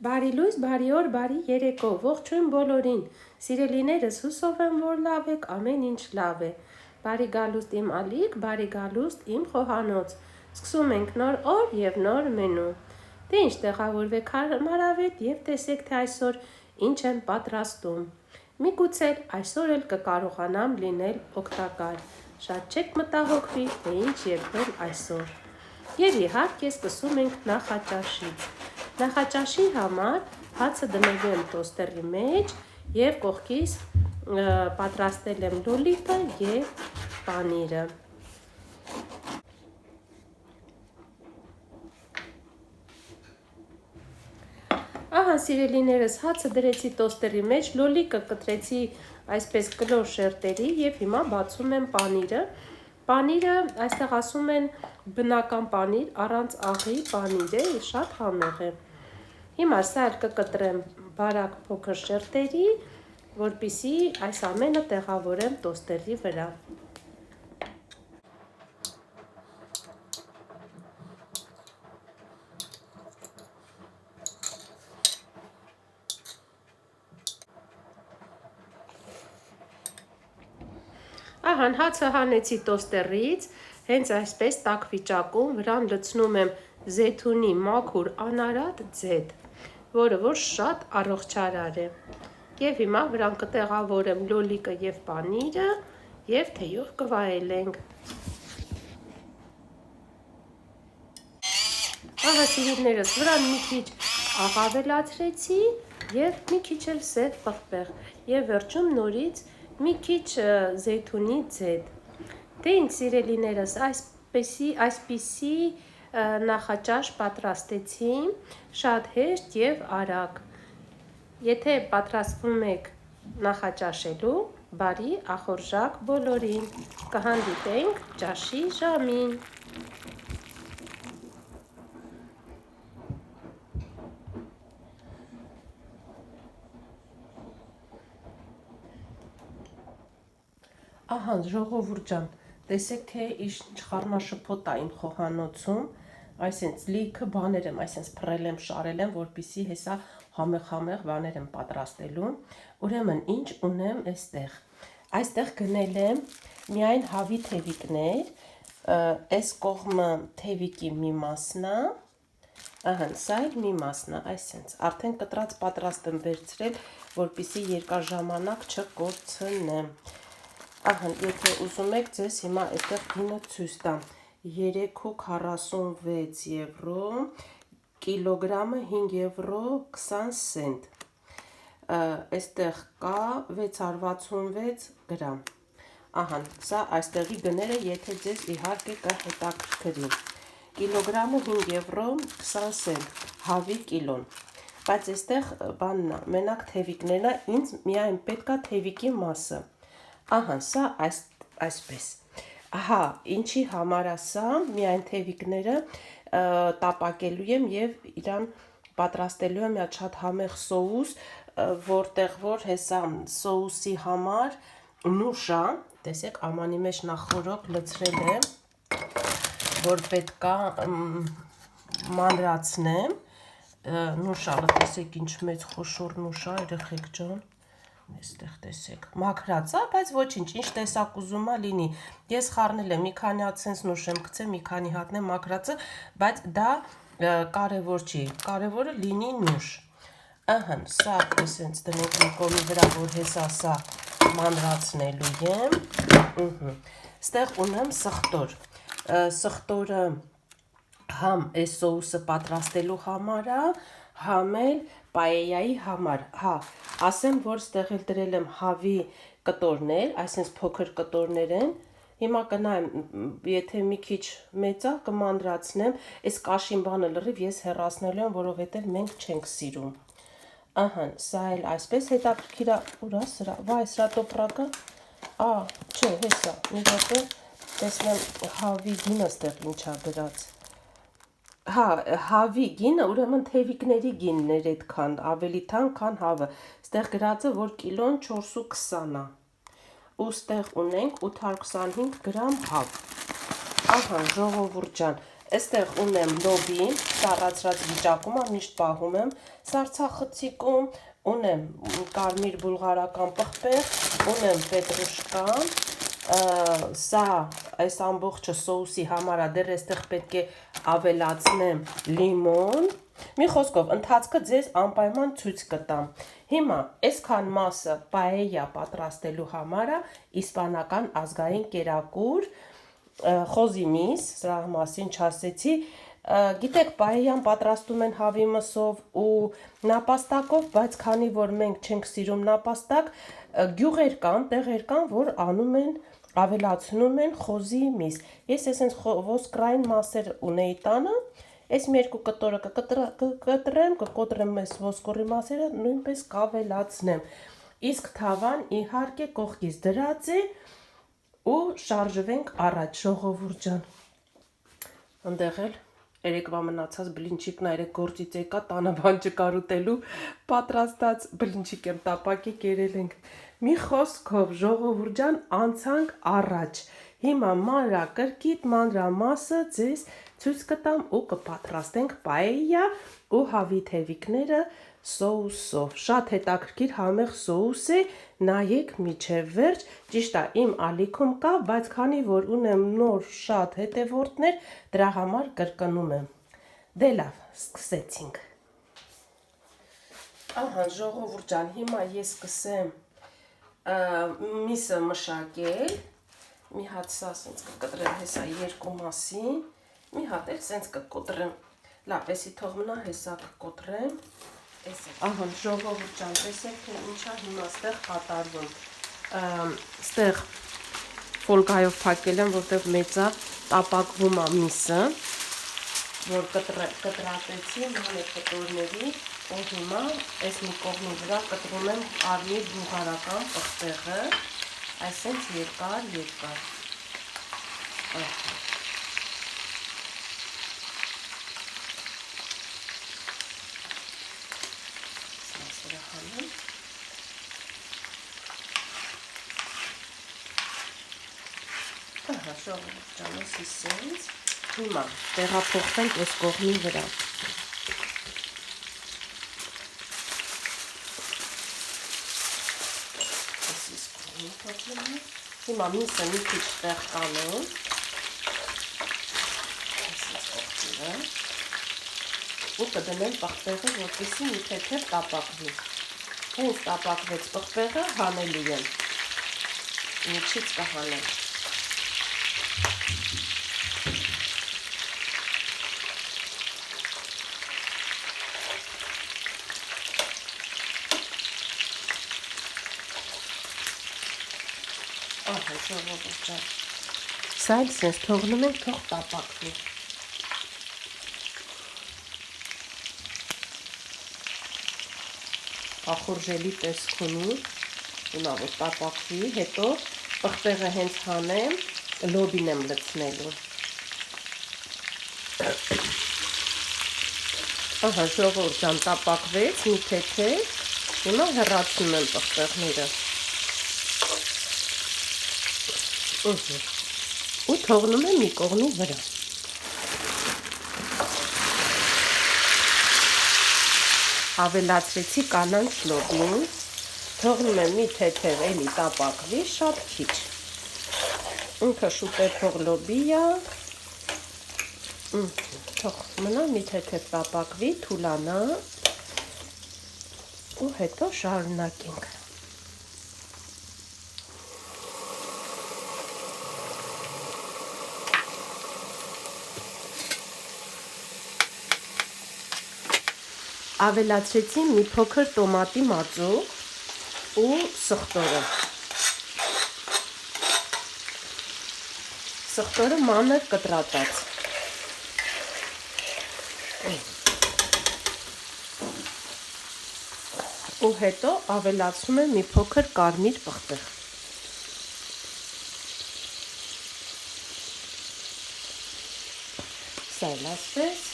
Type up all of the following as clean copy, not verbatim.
Բարի լույս, բարի օր, բարի երեկո, ողջույն բոլորին, սիրելիներս հուսով եմ, որ լավ եք, ամեն ինչ լավ է, բարի գալուստ իմ ալիք, բարի գալուստ իմ խոհանոց, սկսում ենք նոր օր և նոր մենու, դե ինչ տեղավորվեք հարմարավետ և տեսեք, թե այսօր ինչ եմ պատրաստում, միգուցե այսօր էլ կկարողանամ լինել օգտակար, շատ չեք մտահոգվի, թե ինչ եփել այսօր, և իհարկե սկսում ենք նախաճաշից, Նախաճաշի համար հացը դնելու եմ տոստերի մեջ և կողքից պատրաստել եմ լոլիկը և պանիրը։ Ահա սիրելիներս հացը դրեցի տոստերի մեջ, լոլիկը կտրեցի այսպես կլոր շերտերի և հիմա բացում եմ պանիրը։ Պանիրը այստեղ ասում են բնական պանիր, առանց աղի պանիր է, շատ համեղ է։ Հիմա սա էլ կկտրեմ բարակ փոքր շերտերի, որպեսզի այս ամենը տեղավորեմ տոստերի վրա։ Ահա հացը հանեցի տոստերից, հենց այսպես տաք վիճակում, վրան լցնում եմ զեյթունի մաքուր անարատ ձեթ, որը որ շատ առողջարար է, և հիմա վրան կտեղավորեմ լոլիկը և պանիրը և թեյով կվայելենք։ Ահա սիրելիներս, վրան մի քիչ աղ ավելացրեցի և մի քիչ էլ սև պղպեղ և վերջում նորից մի քիչ զեյթունի ձեթ։ Դե ինչ սիրելիներս, այսպիսի նախաճաշ պատրաստեցի, շատ հեշտ և արագ, եթե պատրաստվում եք նախաճաշելու, բարի ախորժակ բոլորին, կհանդիպենք ճաշի ժամին։ Ահա ժողովուրդ ջան, տեսեք թե ինչ խառնաշփոթ ա իմ խոհանոցում, այսինքն լիքը բաներ եմ, փռել եմ, շարել եմ, որպեսզի հեսա համեղ բաներ եմ պատրաստելու, ուրեմն ինչ ունեմ այստեղ, այստեղ գնել եմ միայն հավի թևիկներ, այս կողմը թևիկի մի մասն է, ահա սա էլ մի մասն է, այսինքն արդեն կտրած պատրաստ եմ վերցրել, որպեսզի երկար ժամանակ չկորցնեմ, ահա եթե ուզում եք ձեզ հիմա այստեղ գինը ցույց տամ, 3,46 եվրո, կիլոգրամը 5 եվրո 20 սենտ, այստեղ կա 666 գրամ, ահա սա այստեղի գները, եթե ձեզ իհարկե կհետաքրքրի, կիլոգրամը 5 եվրո 20 սենտ, հավի կիլոն, բայց այստեղ բանն է, մենակ թևիկներն է, ինձ միայն պետք է թևիկի մասը, ահա սա այսպես, ահա ինչի համար է սա, միայն թևիկները տապակելու եմ և իրան պատրաստելու եմ շատ համեղ սոուս, որտեղ որ հեսա սոուսի համար նուշա, տեսեք ամանի մեջ նախորոք լցրել եմ, որ պետք է մանրացնեմ, նուշալը տեսեք ինչ մեծ խոշոր նուշ է, երեխեք ջան, այստեղ տեսեք, մաքրած է, բայց ոչինչ, ինչ տեսակ ուզում է լինի, ես խառնել եմ, մի քանի հատ սենց նուշ եմ գցել, մի քանի հատն է մաքրածը, բայց դա կարևոր չի, կարևորը լինի նուշ, ահա, սա սենց դնենք մի կողմի վրա, որ հեսա սա մանրացնելու եմ, ստեղ ունեմ սխտոր, սխտորը համ այս սոուսը պատրաստելու համար է, համ էլ պաեյայի համար, ասեմ, որ ստեղ էլ դրել եմ հավի կտորներ, այսինքն փոքր կտորներ են, հիմա կնայեմ, եթե մի քիչ մեծ է, կմանրացնեմ, այս կաշին բանը լրիվ ես հեռացնելու եմ, որովհետև մենք չենք սիրում, ահա, սա էլ այսպես հետաքրքիր է, ուր է սրա, վայ, սրա տոպրակը, չէ, հեսա, մի րոպե, տեսնեմ հավի գինը ստեղ ինչա գրած, հավի գինը, ուրեմն թևիկների գինն էր այդքան, ավելի թանկ, քան հավը, ստեղ գրածը, որ կիլոն 4,20 է, ու ստեղ ունենք 825 գրամ հավ, ահա ժողովուրդ ջան, Այստեղ ունեմ լոբի, սառացրած վիճակում, միշտ պահում եմ սառցախցիկում, ունեմ կարմիր բուլղարական պղպեղ, ունեմ պետրուշկա, սա այս ամբողջը սոուսի համար է, դեռ այստեղ պետք է ավելացնեմ լիմոն։ Մի խոսքով, ընթացքը ձեզ անպայման ցույց կտամ։ Հիմա այսքան մասը պաեյա պատրաստելու համար է իսպանական ազգային կերակուր, խոզի միս, սրա մասին չասեցի, գիտեք, պաեյան պատրաստում են հավի մսով ու նապաստակով, բայց քանի որ մենք չենք սիրում նապաստակ, գյուղեր կան, տեղեր կան, որ անում են, ավելացնում են խոզի միս։ Ես այսպես ոսկրային մասեր ունեի տանը, այս մի երկու կտորը կկտրեմ, կկոտրեմ այս ոսկորի մասերը, նույնպես կավելացնեմ։ Իսկ թավան իհարկե կողքից դրած է ու շարժվենք առաջ, ժողովուրդ ջան։ Ընդեղ էլ երեկվա մնացած բլինչիկն այրեք գործից եկա, տանը բան չկար ուտելու, պատրաստած բլինչիկ եմ տապակի կերել ենք։ Մի խոսքով, ժողովուրդ ջան, անցանք առաջ։ Հիմա մանրակրկիտ մանրամասը ձեզ ցույց կտամ ու կպատրաստենք պաեյա ու հավի թևիկները սոուսով։ Շատ հետաքրքիր համեղ սոուս է, նայեք միջև վերջ, ճիշտ է, իմ ալիքում կա, բայց քանի որ ունեմ նոր շատ հետևորդներ, դրա համար կրկնում եմ։ Դե լավ, սկսեցինք։ Ահա, ժողովուրդ ջան, հիմա ես սկսեմ միսը մշակել, մի հատ սա սենց կկտրեմ հեսա երկու մասին, մի հատ էլ սենց կկոտրեմ, լավ, էսի թող մնա, հեսա կկոտրեմ, ահա, ժողովուրդ ջան, տեսեք, թե ինչա հիմա ստեղ կատարվում, ստեղ ֆոլգայով փակել եմ, որտեղ մեծա տապակվում է միսը, որ կտրատեցի մանեկ կտորների, ու հիմա այս մի կողմի վրա կտրում եմ կարմիր բուլղարական պղպեղը, այսենց երկար։ Ահա, ժողովուրդ ջան, այսպես հիմա տեղափոխվենք այս կողմի վրա։ Հիմա միսը մի քիչ տեղ կանեմ, ու կդնեմ պղպեղը, որպեսզի մի թեթև տապակվի։ Հենց տապակվեց պղպեղը, հանելու եմ, միջից կհանեմ։ Ահա, ժողովուրդ ջան, սա էլ սենց թողնում ենք, թող տապակվի։ Ախորժելի տեսք ունի, հիմա որ տապակվի, հետո պղպեղը հենց հանեմ, լոբին եմ լցնելու։ Ահա, ժողովուրդ ջան, տապակվեց, մի թեթև, հիմա հեռացնում եմ պղպեղները։ Ու թողնում եմ մի կողմի վրա։ Ավելացրեցի կանանչ լոբին, թողնում եմ մի թեթև էլի տապակվի, շատ քիչ։ Ինքը շուտեփող լոբի է, թող մնա մի թեթև տապակվի, թուլանա ու հետո շարունակենք։ Ավելացրեցի մի փոքր տոմատի մածուկ ու սխտորը։ Սխտորը մանր կտրատած։ Ու հետո ավելացնում եմ մի փոքր կարմիր պղպեղ։ Սա էլ ասպես։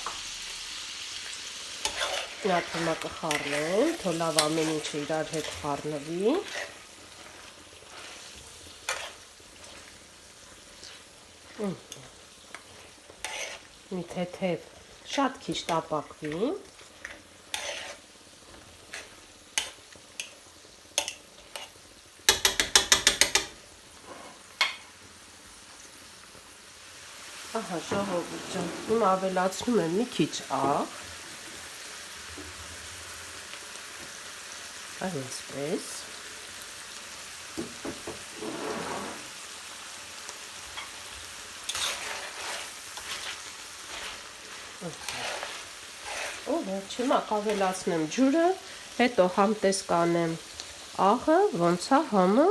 Նա թեմա կխառնեմ, թող լավ ամեն ինչը իրար հետ խառնվի։ մի թեթև, շատ քիչ տապակվի։ Ահա, ժողովուրդ ջան, հիմա ավելացնում եմ մի քիչ աղ, այսպես, հիմա կավելացնեմ ջուրը, հետո համտես կանեմ աղը, ոնց է համը,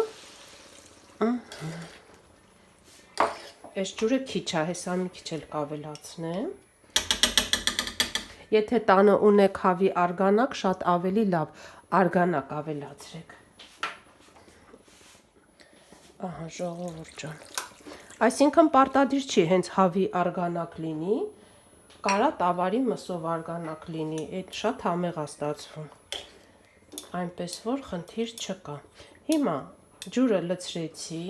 այս ջուրը քիչ է, հեսա մի քիչ էլ կավելացնեմ, եթե տանը ունեք հավի արգանակ, շատ ավելի լավ, արգանակ ավելացրեք, ահա ժողովուրդ ջան, այսինքն պարտադիր չի հենց հավի արգանակ լինի, կարա տավարի մսով արգանակ լինի, այդ շատ համեղ է ստացվում, այնպես որ խնդիր չկա, հիմա ջուրը լցրեցի,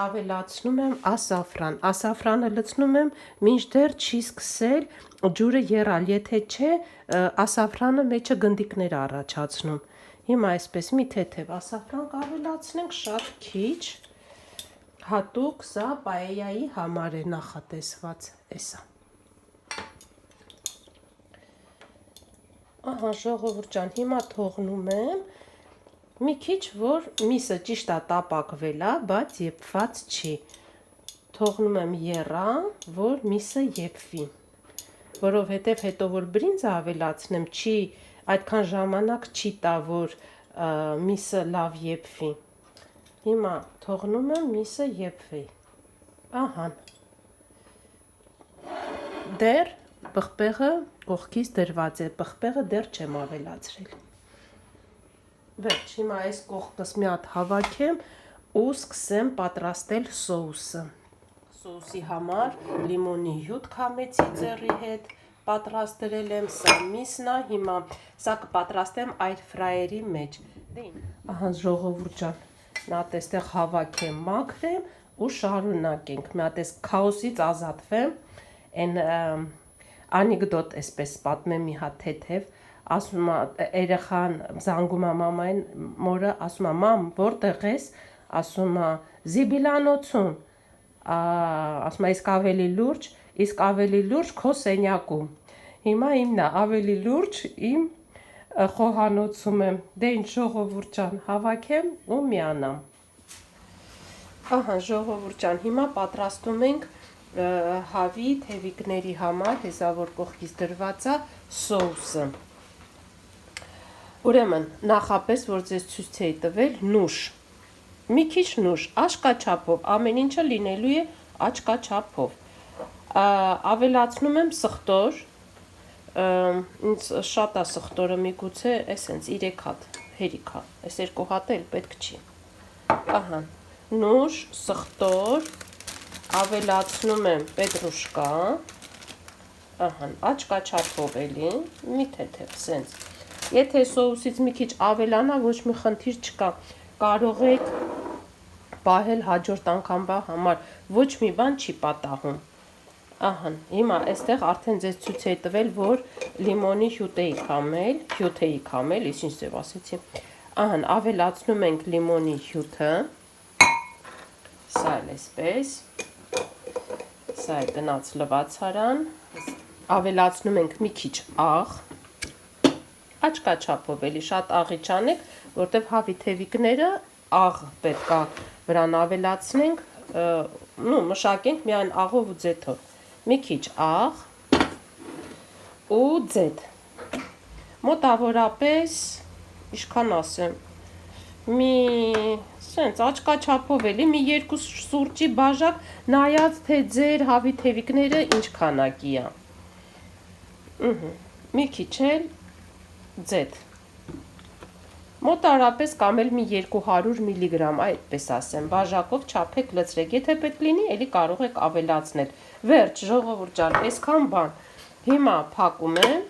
ավելացնում եմ ասաֆրան, ասաֆրանը լցնում եմ մինչդեռ չի սկսել ջուրը եռալ, եթե չէ ասաֆրանը մեջը գնդիկներ առաջացնում, հիմա այսպես մի թեթև ասաֆրան կավելացնենք շատ քիչ, հատուկ սա պաեյայի համար է նախատեսված, էսա, ահա ժողովուրդ ջան, հիմա թողնում եմ, մի քիչ, որ միսը ճիշտ է տապակվել է, բայց եփված չի, թողնում եմ եռա, որ միսը եփվի, որովհետև հետո որ բրինձը ավելացնեմ, չի, այդքան ժամանակ չի տա, որ միսը լավ եփվի, հիմա թողնում եմ միսը եփվի, ահա, դեռ պղպեղը կողքից դրված է, պղպեղը դեռ չեմ ավելացրել, վերջ, հիմա այս կողքս մի հատ հավաքեմ ու սկսեմ պատրաստել սոուսը, սոուսի համար լիմոնի հյութ քամեցի ձեռի հետ, պատրաստել եմ, սա միսն է, հիմա սա կպատրաստեմ այր ֆրայերի մեջ, ահա ժողովուրդ ջան, նա այստեղ հավաքեմ, մաքրեմ ու շարունակենք, մի հատ այս քաոսից ազատվեմ, այն անեկդոտ այսպես պատմեմ մի հատ թեթև, ասում է երեխան զանգում է մամային, մորը ասում է մամ, որտեղ ես, ասում է Զիբիլանոցում, ասում է իսկ ավելի լուրջ քո սենյակում, հիմա իմն է ավելի լուրջ իմ խոհանոցում եմ, դե ինչ ժողովուրդ ջան, հավաքեմ ու միանամ, ահա ժողովուրդ ջան, հիմա պատրաստում ենք հավի թևիկների համար, հեսա որ կողքից դրված է սոուսը, ուրեմն նախապես որ ձեզ ցույց էի տվել նուշ, մի քիչ նուշ, աչկաչափով, ամեն ինչը լինելու է աչկաչափով, ավելացնում եմ սխտոր, ինձ շատ է սխտորը միգուցե էսենց 3 հատ, հերիք է, այս 2 հատը էլ պետք չի, ահա, նուշ, սխտոր, ավելացնում եմ պետրուշկա, ահա, աչկաչափով էլի, մի թեթև, սենց, եթե սոուսից մի քիչ ավելանա, ոչ մի խնդիր չկա, կարող եք պահել հաջորդ անգամվա համար, ոչ մի բան չի պատահում, ահա, հիմա այստեղ արդեն ձեզ ցույց էի տվել, որ լիմոնի հյութ էի քամել, ինչ ձև ասեցի, ահա, ավելացնում ենք լիմոնի հյութը, սա էլ այսպես, սա է տնած լվացարան, ավելացնում ենք մի քիչ աղ, աչկաչափով էլի շատ աղի չանեք, որտեվ հավի թևիկները աղ պետք է վրան ավելացնենք, մշակենք միայն աղով ու ձեթով, մի քիչ աղ ու ձեթ, մոտավորապես, ինչքան ասեմ, մի սենց աչկաչափով էլի, մի 2 սուրճի բաժակ, նայած թե ձեր հավի թևիկները ինչ քանակի է, մի քիչ էլ ձեթ, մոտարապես կամ էլ մի 200 միլիգրամ, այդպես ասեմ, բաժակով չափեք լցրեք, եթե պետք լինի, էլի կարող եք ավելացնել, վերջ ժողովուրդ ջան, այսքան բան, հիմա փակում եմ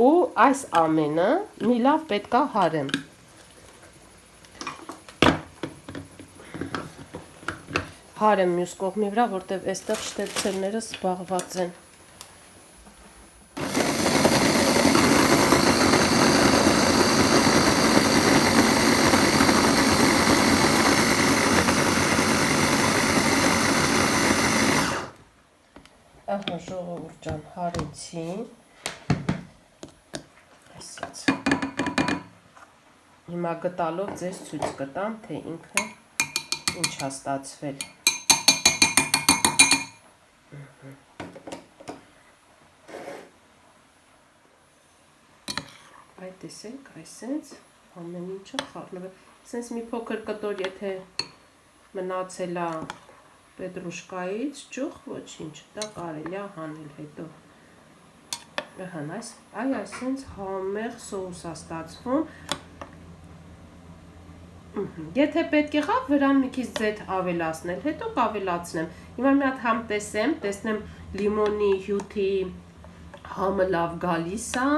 ու այս ամենը մի լավ պետք է հարեմ, հարեմ մյուս կողմի վրա, որտեղ այստեղ շտեցելները զբաղված են։ Ահա ժողովուրդ ջան, հարեցի։ Այսպես։ Հիմա գտալով ձեզ ցույց կտամ, թե ինքը ինչ է ստացվել։ Այ տեսեք, այսպես ամեն ինչը խառնվել։ Այսպես մի փոքր կտոր, եթե մնացել է պետրուշկայից, ճուղ, ոչինչ, դա կարելի է հանել հետո։ Այ այսպես համեղ սոուս է ստացվում։ Եթե պետք եղավ, վրան մի քիչ ձեթ ավելացնել, հետո կավելացնեմ։ Հիմա մի հատ համ տեսնեմ լիմոնի հյութի համը լավ գալիս է,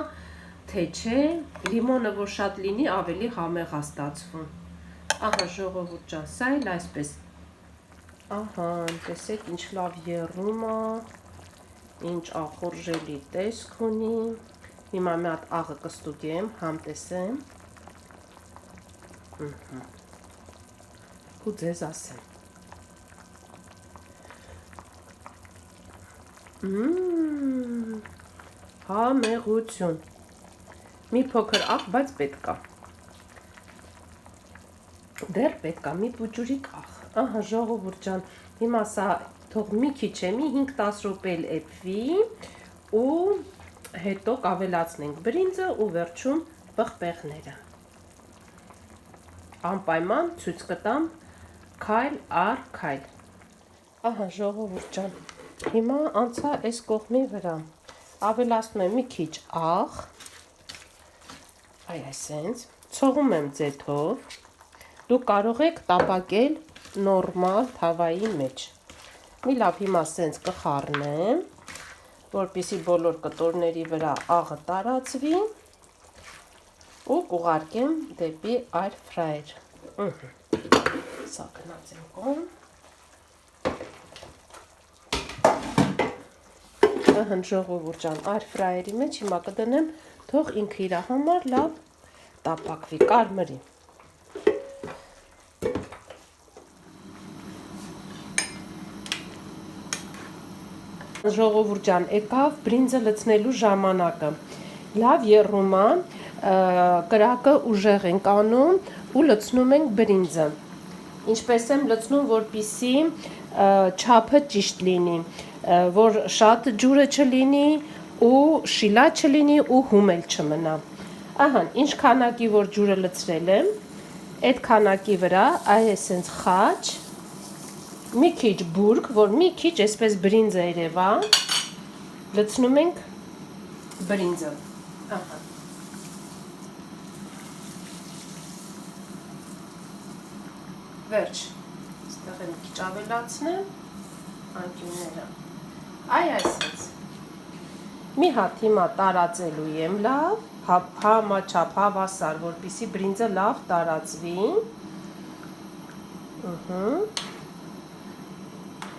թե չէ, լիմոնը որ շատ լինի, ավելի համեղ է ստացվում։ Ահա ժողովուրդ ջան, սա էլ այսպես։ Ահա, տեսեք ինչ լավ եռում է, ինչ ախորժելի տեսք ունի։ Հիմա մի հատ աղը կստուգեմ, համ տեսեմ։ Ու ձեզ ասեմ։ Համեղություն։ Մի փոքր աղ, բայց պետք է։ Դեռ պետք է մի բուջուրիկ աղ։ Ահա ժողովուրդ ջան, հիմա սա թող մի քիչ է, մի 5-10 րոպե էպվի ու հետո կավելացնենք բրինձը ու վերջում պղպեղները։ Անպայման ցույց կտամ քայլ առ քայլ։ Ահա ժողովուրդ ջան, հիմա անցա այս կողմի վրա։ Ավելացնում եմ մի քիչ աղ։ Այ այսպես, ցողում եմ ձեթով։ Դուք կարող եք տապակել նորմալ թավայի մեջ։ Մի լավ հիմա սենց կխառնեմ, որպեսզի բոլոր կտորների վրա աղը տարածվի ու կուղարկեմ դեպի air fryer։ Սա գնացեմ կողմ։ Ահա ժողովուրդ ջան, air fryer-ի մեջ հիմա կդնեմ, թող ինքը իր համար լավ տապակվի, կարմրի։ Ժողովուրդ ջան, եկավ բրինձը լցնելու ժամանակը։ Լավ եռում է, կրակը ուժեղ ենք անում ու լցնում ենք բրինձը։ Ինչպես եմ լցնում, որպեսզի չափը ճիշտ լինի, որ շատ ջուրը չլինի ու շիլա չլինի ու հում էլ չմնա։ Ահա, ինչ քանակի որ ջուրը լցրել եմ, այդ քանակի վրա այսպես խաչ, մի քիչ բուրգ, որ մի քիչ այսպես բրինձը երևա, լցնում ենք բրինձը։ Ահա։ Վերջ, այստեղ եմ քիչ ավելացնեմ անկյունները։ Այ այսպես։ Մի հատ հիմա տարածելու եմ լավ, համաչափ հավասար, որպեսզի բրինձը լավ տարածվի։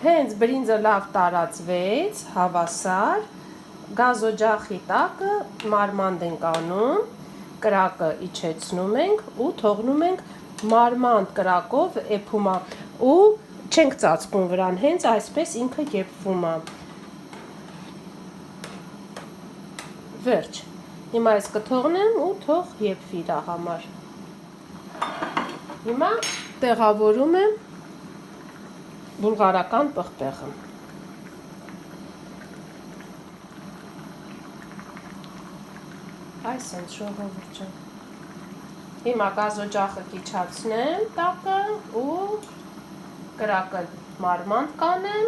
Հենց բրինձը լավ տարածվեց, հավասար, գազօջախի տակը մարմանդ ենք անում, կրակը իջեցնում ենք ու թողնում ենք մարմանդ կրակով էփում է ու չենք ծածկում վրան, հենց այսպես ինքը եփվում է։ Վերջ, հիմա ես կթողնեմ ու թող եփվի իր համար։ Հիմա տեղավորում եմ բուլղարական պղպեղը։ Այսպես ժողովուրդ ջան։ Հիմա գազօջախը կիչացնեմ տակը ու կրակը մարմանդ կանեմ։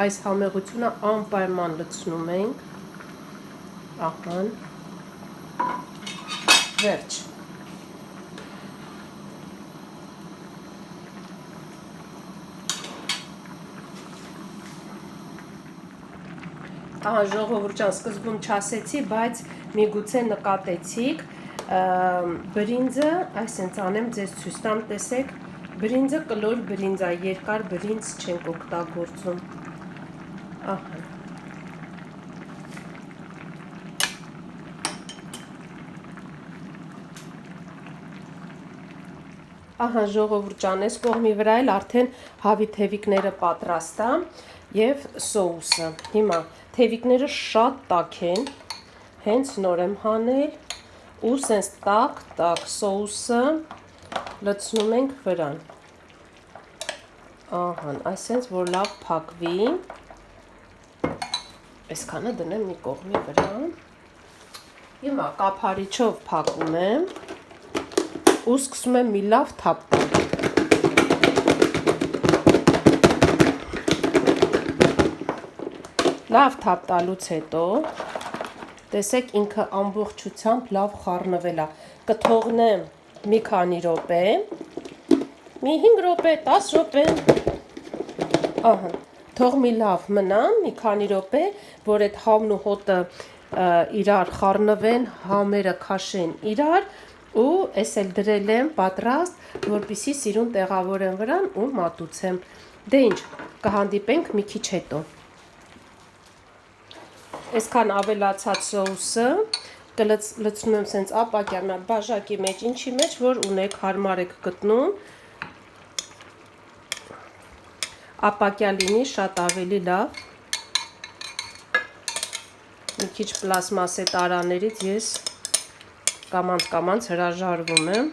Այս համեղությունը անպայման լցնում ենք։ Ահա։ Վերջ։ Ահա ժողովուրդ ջան, սկզբում չասեցի, բայց միգուցե նկատեցիք, բրինձը, այսպես անեմ ձեզ ցույց տամ, տեսեք, Բրինձը կլոր բրինձ է, երկար բրինձ չենք օգտագործում։ Ահա։ Ահա ժողովուրդ ջան, այս կողմի վրա էլ արդեն հավի թևիկները պատրաստ է եւ սոուսը։ Հիմա թևիկները շատ տաք են, հենց նոր եմ հանել ու սենց տաք սոուսը լցնում ենք վրան։ Ահա, այսպես որ լավ փակվի։ Այսքանը դնեմ մի կողմի վրա։ Հիմա կափարիչով փակում եմ ու սկսում եմ մի լավ թափ տալ։ Լավ թափ տալուց հետո, տեսեք ինքը ամբողջությամբ լավ խառնվել է։ Կթողնեմ մի քանի րոպե, մի 5 րոպե, 10 րոպե։ Ահա, թող մի լավ մնա, մի քանի րոպե, որ այդ հավն ու հոտը իրար խառնվեն, համերը քաշեն իրար, ու ես էլ դրել եմ պատրաստ, որպեսզի սիրուն տեղավորեմ վրան ու մատուցեմ։ Դե ինչ, կհանդիպենք մի քիչ հետո։ Այսքան ավելացած սոուսը կլցնում եմ սենց ապակյալ բաժակի մեջ, ինչի մեջ, որ ունեք, հարմար եք գտնում։ Ապակյալ լինի շատ ավելի լավ։ Մի քիչ պլաստմասե տարաներից ես կամանց հրաժարվում եմ։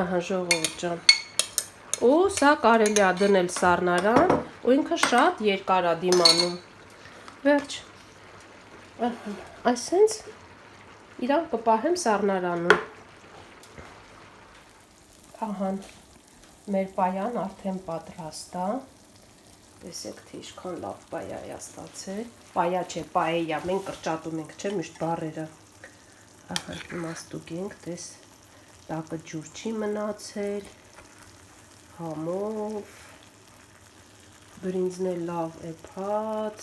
Ահա ժողովուրդ ջան։ Ու սա կարելի է դնել սառնարան, ու ինքը շատ երկար է դիմանում։ Վերջ։ Այսենց իրան կպահեմ սառնարանում։ Ահա մեր պայան արդեն պատրաստ է։ Տեսեք, թե ինչքան լավ պայա է ստացել։ Պայա չէ, պաեյա, մենք կրճատում ենք, չէ՞, միշտ բառերը։ Ահա, հիմա ստուգենք, տես տակը ջուր չի մնացել, համով, բրինձն էլ լավ է փած,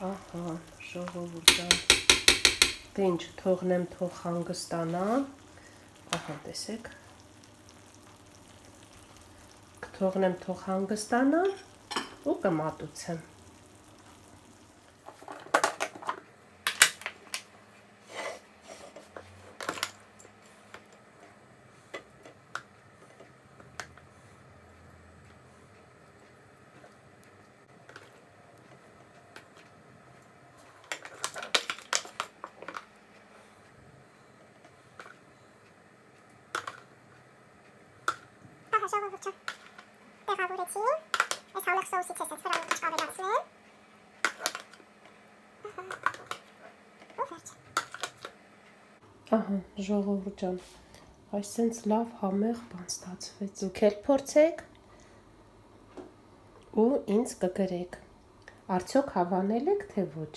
ահա, ժողովուրդ ջան, դե ինչ, թողնեմ թող հանգստանա, ահա, տեսեք, կթողնեմ թող հանգստանա ու կմատուցեմ։ Ժողովուրդ ջան, տեղավորեցի, այս հալıq սոուսից ես վրան մի քիչ ավելացնեմ։ Ու վերջ։ Ահա, ժողովուրդ ջան, այսենց լավ համեղ բան ստացվեց։ Դուք էլ փորձեք ու ինձ կգրեք։ Արդյոք հավանել եք, թե ոչ։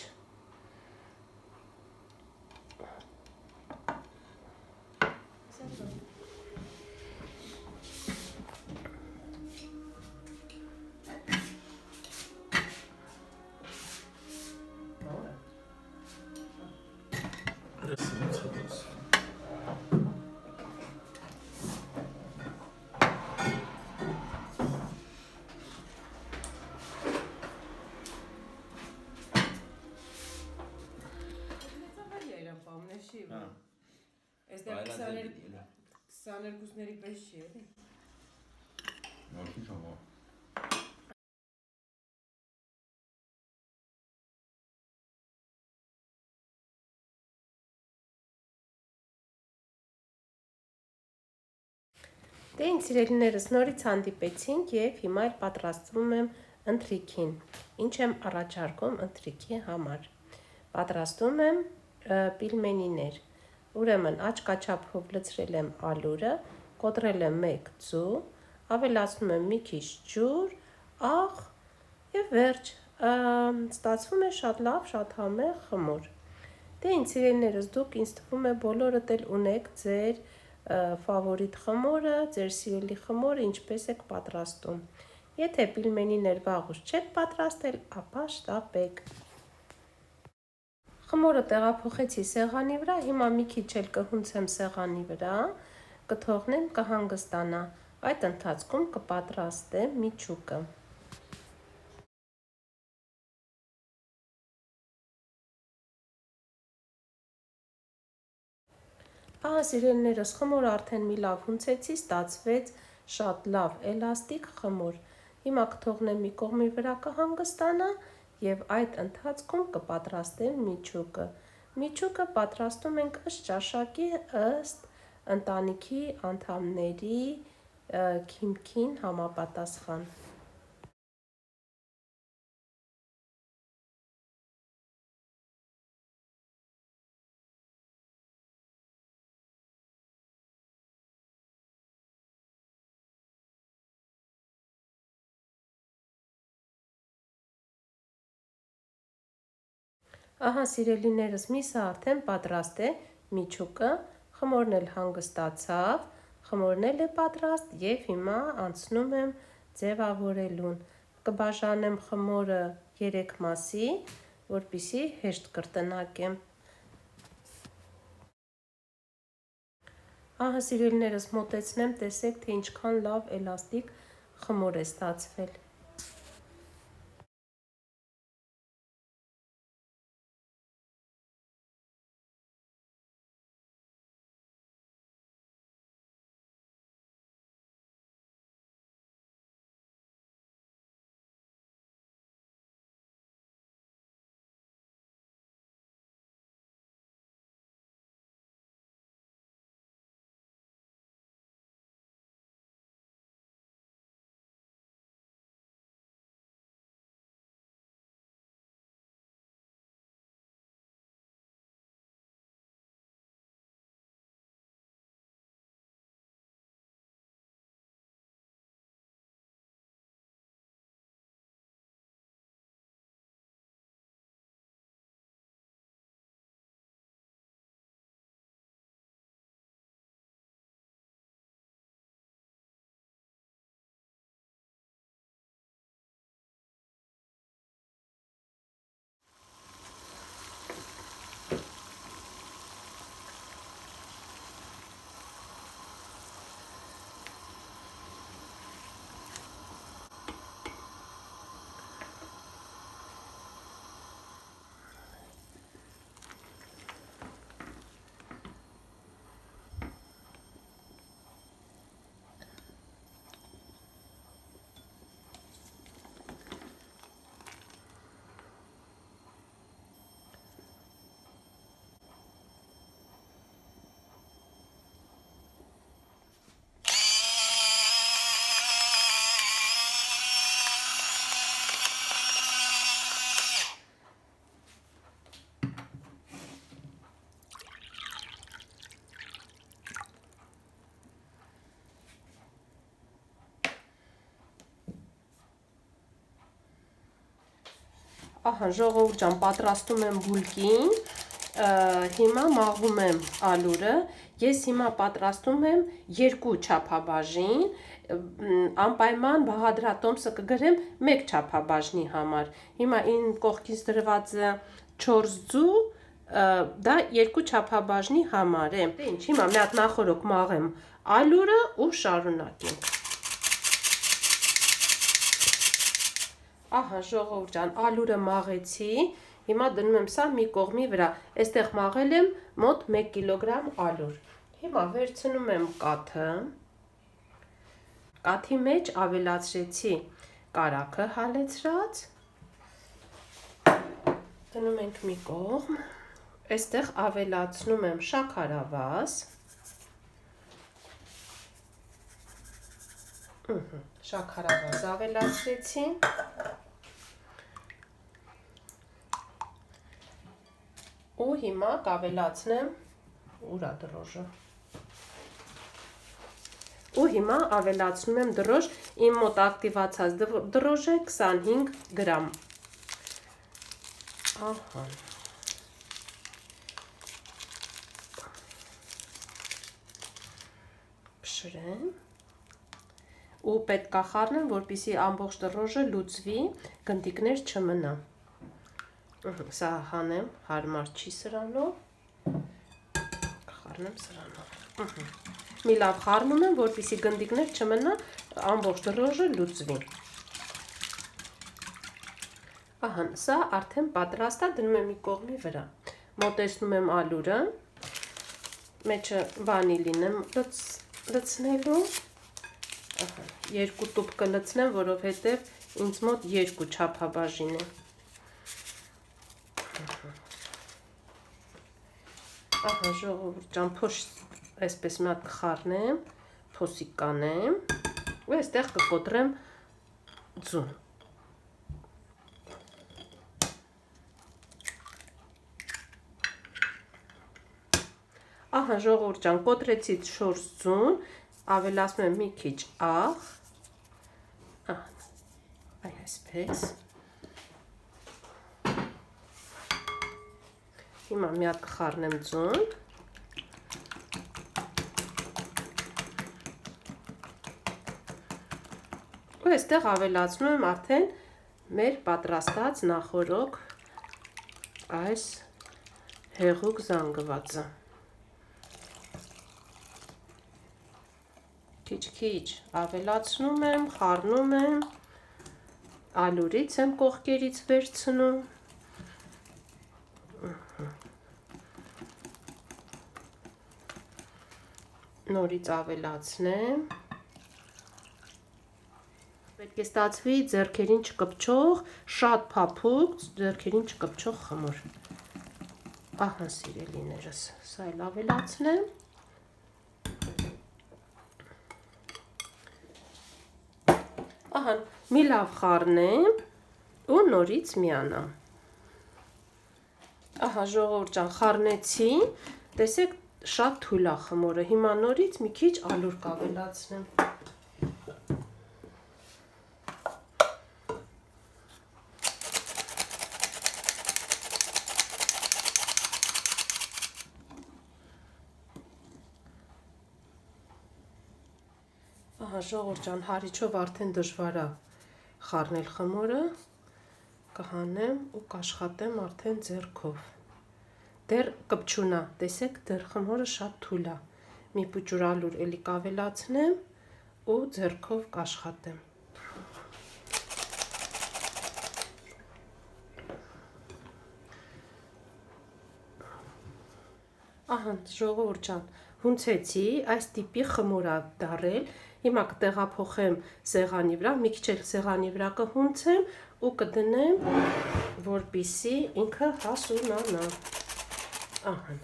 Այս դեպ 22-ների պես չի էլի։ Նորքի ժամա։ Դե ինձ սիրելիներս, նորից հանդիպեցինք և հիմա էլ պատրաստվում եմ ընթրիքին։ Ինչ եմ առաջարկում ընթրիքի համար։ Պատրաստում եմ պիլմենիներ։ Ուրեմն աջ կաչափով լցրել եմ ալուրը, կոտրել եմ 1 ձու, ավելացնում եմ մի քիչ ջուր, աղ և վերջ, ստացվում է շատ լավ, շատ համեղ խմոր։ Դե ինձ սիրելիներս, դուք ինձ թվում է բոլորդ էլ ունեք ձեր ֆավորիտ խմորը, ձեր սիրելի խմորը, ինչպես եք պատրաստում։ Եթե պիլմենիներ վաղուց չեք պատրաստել, ապա շտապեք։ Խմորը տեղափոխեցի սեղանի վրա, հիմա մի քիչ էլ կհունցեմ սեղանի վրա, կթողնեմ կհանգստանա, այդ ընթացքում կպատրաստեմ միջուկը։ Ահա սիրելիներս, խմորը արդեն մի լավ հունցեցի, ստացվեց շատ լավ էլաստիկ խմոր։ Հիմա կթողնեմ մի կողմի վրա կհանգստանա եւ այդ ընթացքում կպատրաստեմ միջուկը։ Միջուկը պատրաստում ենք ըստ ճաշակի, ըստ ընտանիքի անդամների քիմքին համապատասխան։ Ահա սիրելիներս, միսը արդեն պատրաստ է, միջուկը, խմորն էլ հանգստացավ, խմորն էլ է պատրաստ եւ հիմա անցնում եմ ձևավորելուն։ Կբաժանեմ խմորը 3 մասի, որպեսզի հեշտ կրտնակեմ։ Ահա սիրելիներս, մոտեցնեմ, տեսեք, թե ինչքան լավ էլաստիկ խմոր է ստացվել։ Ահա, ժողովուրդ ջան, պատրաստում եմ բուլկին, հիմա մաղում եմ ալուրը, ես հիմա պատրաստում եմ 2 չափաբաժին, անպայման բաղադրատոմսը կգրեմ 1 չափաբաժնի համար, հիմա իմ կողքից դրվածը 4 ձու, դա 2 չափաբաժնի համար է, ինչ, հիմա մի հատ նախորոք մաղեմ ալուրը ու շարունակենք։ Ահա, ժողովուրդ ջան, ալուրը մաղեցի, հիմա դնում եմ սա մի կողմի վրա, այստեղ մաղել եմ մոտ 1 կիլոգրամ ալուր։ Հիմա վերցնում եմ կաթը, կաթի մեջ ավելացրեցի կարագը հալեցրած, դնում ենք մի կողմ, այստեղ ավելացնում եմ շաքարավազ, շաքարավազ ավելացրեցի, ու հիմա կավելացնեմ ուրա դրոժը։ Ու հիմա ավելացնում եմ դրոժ, իմ մոտ ակտիվացած դրոժ է 25 գրամ։ Ահա։ Փշրեմ։ Ու պետք է խառնեմ, որպեսզի ամբողջ դրոժը լուծվի, գնդիկներ չմնա։ Սա հանեմ, հարմար չի սրանով, կխառնեմ սրանով։ Մի լավ խառնում եմ, որպեսզի գնդիկներ չմնան, ամբողջ դրոժը լուծվի։ Ահա, սա արդեն պատրաստ է, դնում եմ մի կողմի վրա։ Մոտեցնում եմ ալուրը, մեջը վանիլին եմ լցնելու։ Ահա, 2 տուփ կլցնեմ, որովհետև ինձ մոտ 2 չափաբաժին է։ Ահա, ժողովուրդ ջան, փոշ այսպես մի հատ կխառնեմ, փոսիկ կանեմ, ու այստեղ կկոտրեմ ձուն։ Ահա, ժողովուրդ ջան, կոտրեցի 4 ձուն, ավելացնում եմ մի քիչ աղ, այ այսպես։ Հիմա մի հատ կխառնեմ ձուն։ Ու այստեղ ավելացնում եմ արդեն մեր պատրաստած նախորոք այս հեղուկ զանգվածը։ Քիչ-քիչ ավելացնում եմ, խառնում եմ, ալուրից եմ կողքերից վերցնում։ Նորից ավելացնեմ։ Պետք է ստացվի ձեռքերին չկպչող, շատ փափուկ, ձեռքերին չկպչող խմոր։ Ահա, սիրելիներս, սա էլ ավելացնեմ։ Ահա, մի լավ խառնեմ ու նորից միանամ։ Ահա, ժողովուրդ ջան, խառնեցի, տեսեք, շատ թույլ է խմորը։ Հիմա նորից մի քիչ ալուր կավելացնեմ։ Ահա, ժողովուրդ ջան, հարիչով արդեն դժվար է խառնել խմորը, կհանեմ ու կաշխատեմ արդեն ձեռքով։ Դեռ կպչուն է, տեսեք, դեռ խմորը շատ թույլ է։ Մի փուջուր ալուր էլի կավելացնեմ ու ձեռքով կաշխատեմ։ Ահա, ժողովուրդ ջան, հունցեցի, այս տիպի խմոր է դառել։ Հիմա կտեղափոխեմ սեղանի վրա, մի քիչ էլ սեղանի վրա կհունցեմ ու կդնեմ, որպեսզի ինքը հասունանա։ Ահա։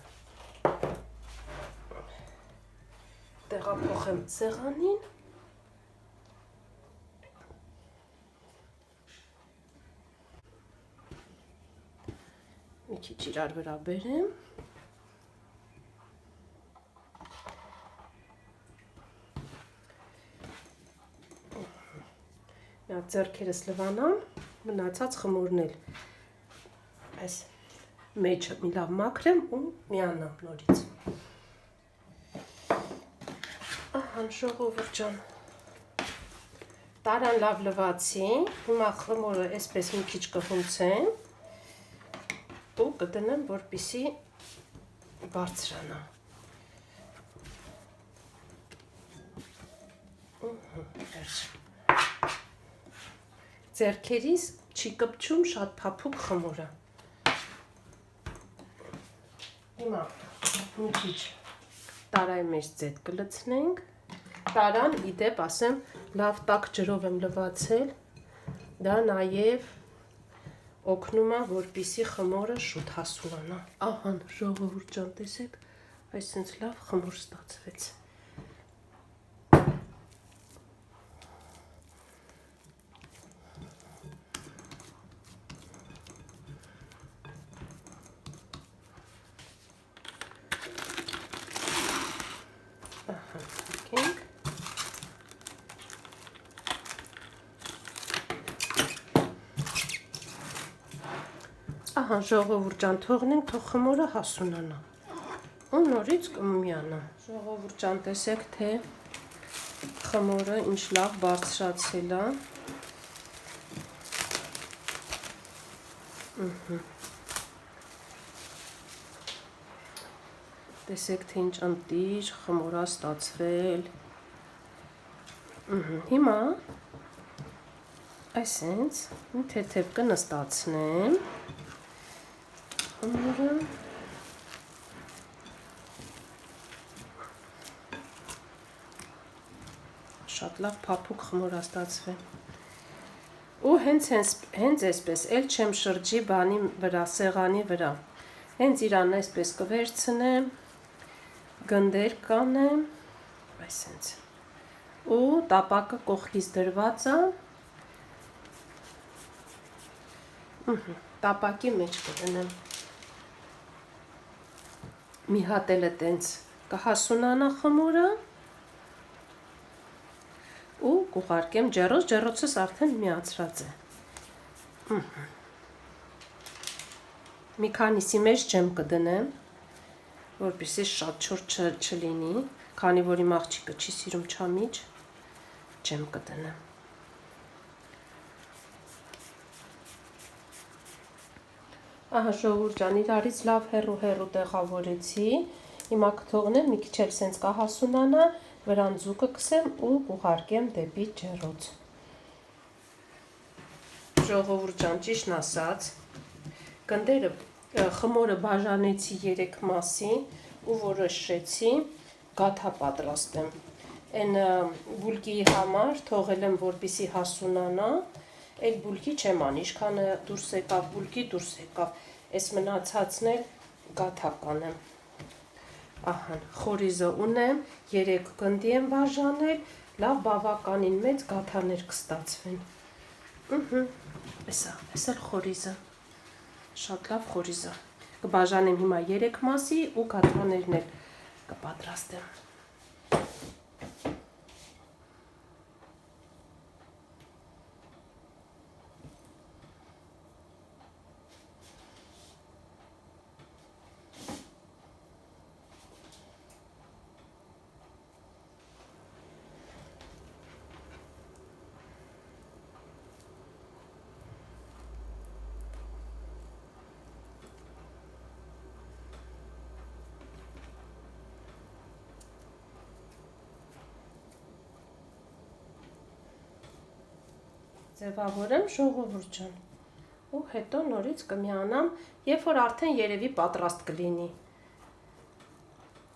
Տեղափոխեմ սեղանին։ Մի քիչ իրար վրա բերեմ։ Ձեռքերս լվանամ, մնացած խմորն էլ այս մեջը մի լավ մաքրեմ ու միանամ նորից։ Ահա, ժողովուրդ ջան, տարան լավ լվացի, հիմա խմորը այսպես մի քիչ կհունցեմ ու կդնեմ, որպեսզի բարձրանա։ Ձեռքերիս չի կպչում շատ փափուկ խմորը։ Հիմա մի քիչ տարայի մեջ ձետ կլցնենք։ Տարան, իդեպ ասեմ, լավ տաք ջրով եմ լվացել։ Դա նաև օգնում է, որպեսզի խմորը շուտ հասունանա։ Ահա, ժողովուրդ ջան, տեսեք, այսինքն լավ խմոր ստացվեց։ Ահա, ժողովուրդ ջան, թողնենք, թող խմորը հասունանա։ Ու նորից կմիանա։ Ժողովուրդ ջան, տեսեք, թե խմորը ինչ լավ բարձրացել է։ Տեսեք, թե ինչ ընտիր, խմորա ստացվել։ Հիմա այսենց մի թեթև կնստացնեմ խմորը։ Շատ լավ փափուկ խմորա ստացվել։ Ու հենց այսպես էլ չեմ շրջի բանի վրա, սեղանի վրա։ Հենց իրան այսպես կվերցնեմ, գնդեր կանեմ, այսենց։ Ու տապակը կողքից դրված է։ Տապակի մեջ կդնեմ։ Մի հատ էլ տենց կհասունանա խմորը։ Ու կուղարկեմ ջեռոցս արդեն միացրած է։ Մի քանիսի մեջ ջեմ կդնեմ, որպեսզի շատ չոր չլինի, քանի որ իմ աղջիկը չի սիրում չամիչ, ջեմ կդնեմ։ Ահա ժողովուրդ ջան, իրարից լավ հեռու տեղավորեցի։ Հիմա կթողնեմ մի քիչ էլ սենց կհասունանա, վրան ձուկը կսեմ ու կուղարկեմ դեպի ջեռոց։ Ժողովուրդ ջան, ճիշտն ասած, գնդերը խմորը բաժանեցի 3 մասի ու որոշեցի գաթա պատրաստեմ։ Այն բուլկի համար թողել եմ, որպեսզի հասունանա, այդ բուլկի չեմ անի, ինչքանը դուրս եկավ բուլկի դուրս եկավ, այս մնացածն էլ գաթա կանեմ։ Ահա, խորիզը ունեմ, 3 գնդի եմ բաժանել, լավ բավականին մեծ գաթաներ կստացվեն։ Այս էլ խորիզը, շատ լավ խորիզը։ Կբաժանեմ հիմա 3 մասի ու գաթաներն էլ կպատրաստեմ։ Ձևավորեմ ժողովուրդ ջան ու հետո նորից կմիանամ, երբ որ արդեն երևի պատրաստ կլինի,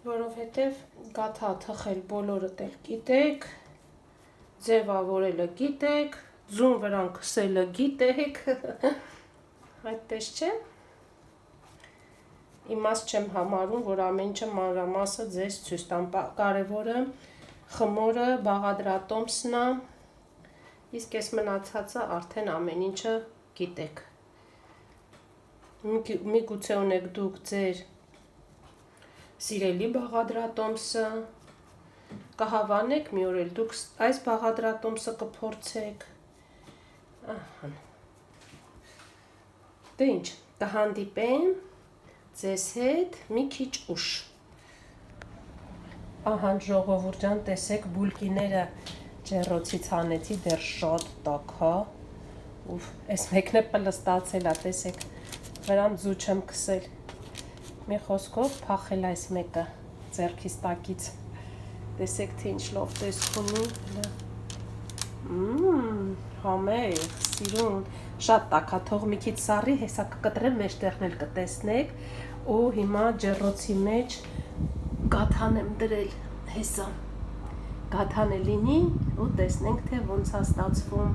որովհետև գաթա թխել բոլորդ էլ գիտեք, ձևավորելը գիտեք, ձուն վրան քսելը գիտեք, այդպես չէ, իմաստ չեմ համարում, որ ամեն ինչը մանրամասը ձեզ ցույց տամ, կարևորը խմորը, բաղադրատոմսն է, իսկ ես մնացածը արդեն ամեն ինչը գիտեք։ Միգուցե ունեք դուք ձեր սիրելի բաղադրատոմսը, կհավանեք, մի օր էլ դուք այս բաղադրատոմսը կփորձեք։ Ահա։ Դե ինչ, կհանդիպեմ ձեզ հետ մի քիչ ուշ։ Ահա ժողովուրդ ջան, տեսեք բուլկիները ջեռոցից հանեցի, դեռ շատ տաք է, ուֆ, այս մեկն է պլստացել է, տեսեք, վրան ձու չեմ քսել, մի խոսքով փախել այս մեկը ձեռքից տակից, տեսեք, թե ինչ լավ տեսք ունի, համեղ, սիրուն, շատ տաք է, թող մի քիչ սառի, հեսա կկտրեմ, մեջտեղն էլ կտեսնեք, ու հիմա ջեռոցի մեջ գաթան եմ դրել, հեսա գաթանը լինի ու տեսնենք, թե ոնց է ստացվում։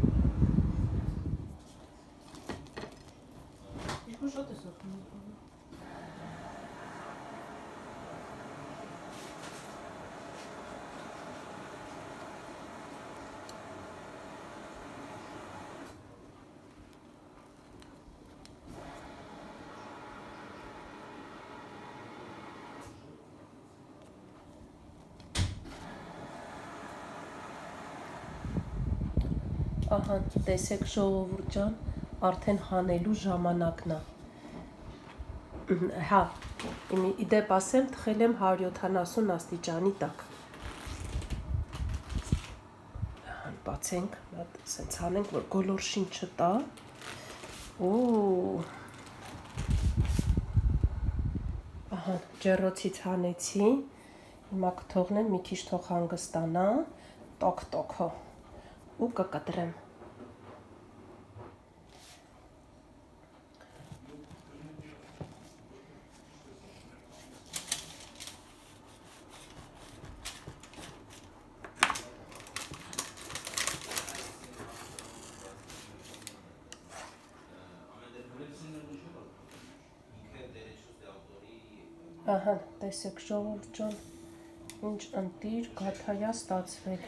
Ահա, տեսեք ժողովուրդ ջան, արդեն հանելու ժամանակն է։ Հա, իդեպ ասեմ, թխել եմ 170 աստիճանի տակ։ Բացենք, սենց հանենք, որ գոլորշին չտա։ Ահա, ջեռոցից հանեցի։ Հիմա կթողնեմ մի քիչ թող հանգստանա, տոկ-տոկը ու կկտրեմ։ Ահա, տեսեք ժողովուրդ ջան, ինչ ընտիր գաթայա ստացվել։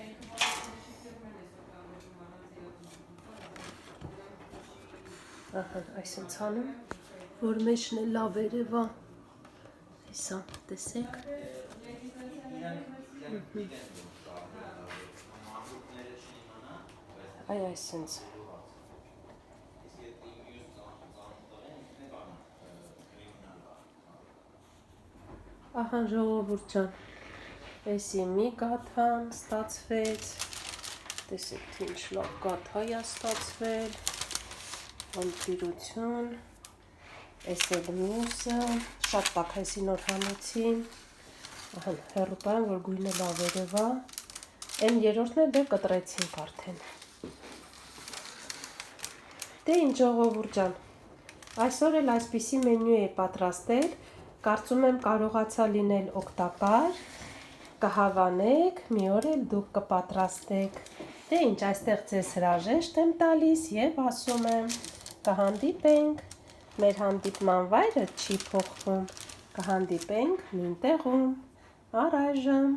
Ահա, այսինչ անում, որ մեջն է լավ երևա։ Հեսա, տեսեք։ Այ այսինչ։ Ահա ժողովուրդ ջան, էսի մի գաթան ստացվեց, տեսեք թե ինչ լավ գաթա է ստացվել, ընտիրություն, էս էլ մյուսը, շատ տաքայսի նոր հանեցի, ահա հեռուտայում որ գույնը լավ երևա, են երորդն էլ դե կտրեցինք արդեն։ Դե ինչ ժողովուրդ ջան, այսօր էլ այսպիսի մենյու է պատրաստել, կարծում եմ կարողացա լինել օգտակար, կհավանեք, մի օր էլ դուք կպատրաստեք։ Դե ինչ, այստեղ ձեզ հրաժեշտ եմ տալիս եւ ասում եմ, կհանդիպենք, մեր հանդիպման վայրը չի փոխվում, կհանդիպենք նույն տեղում, առայժմ։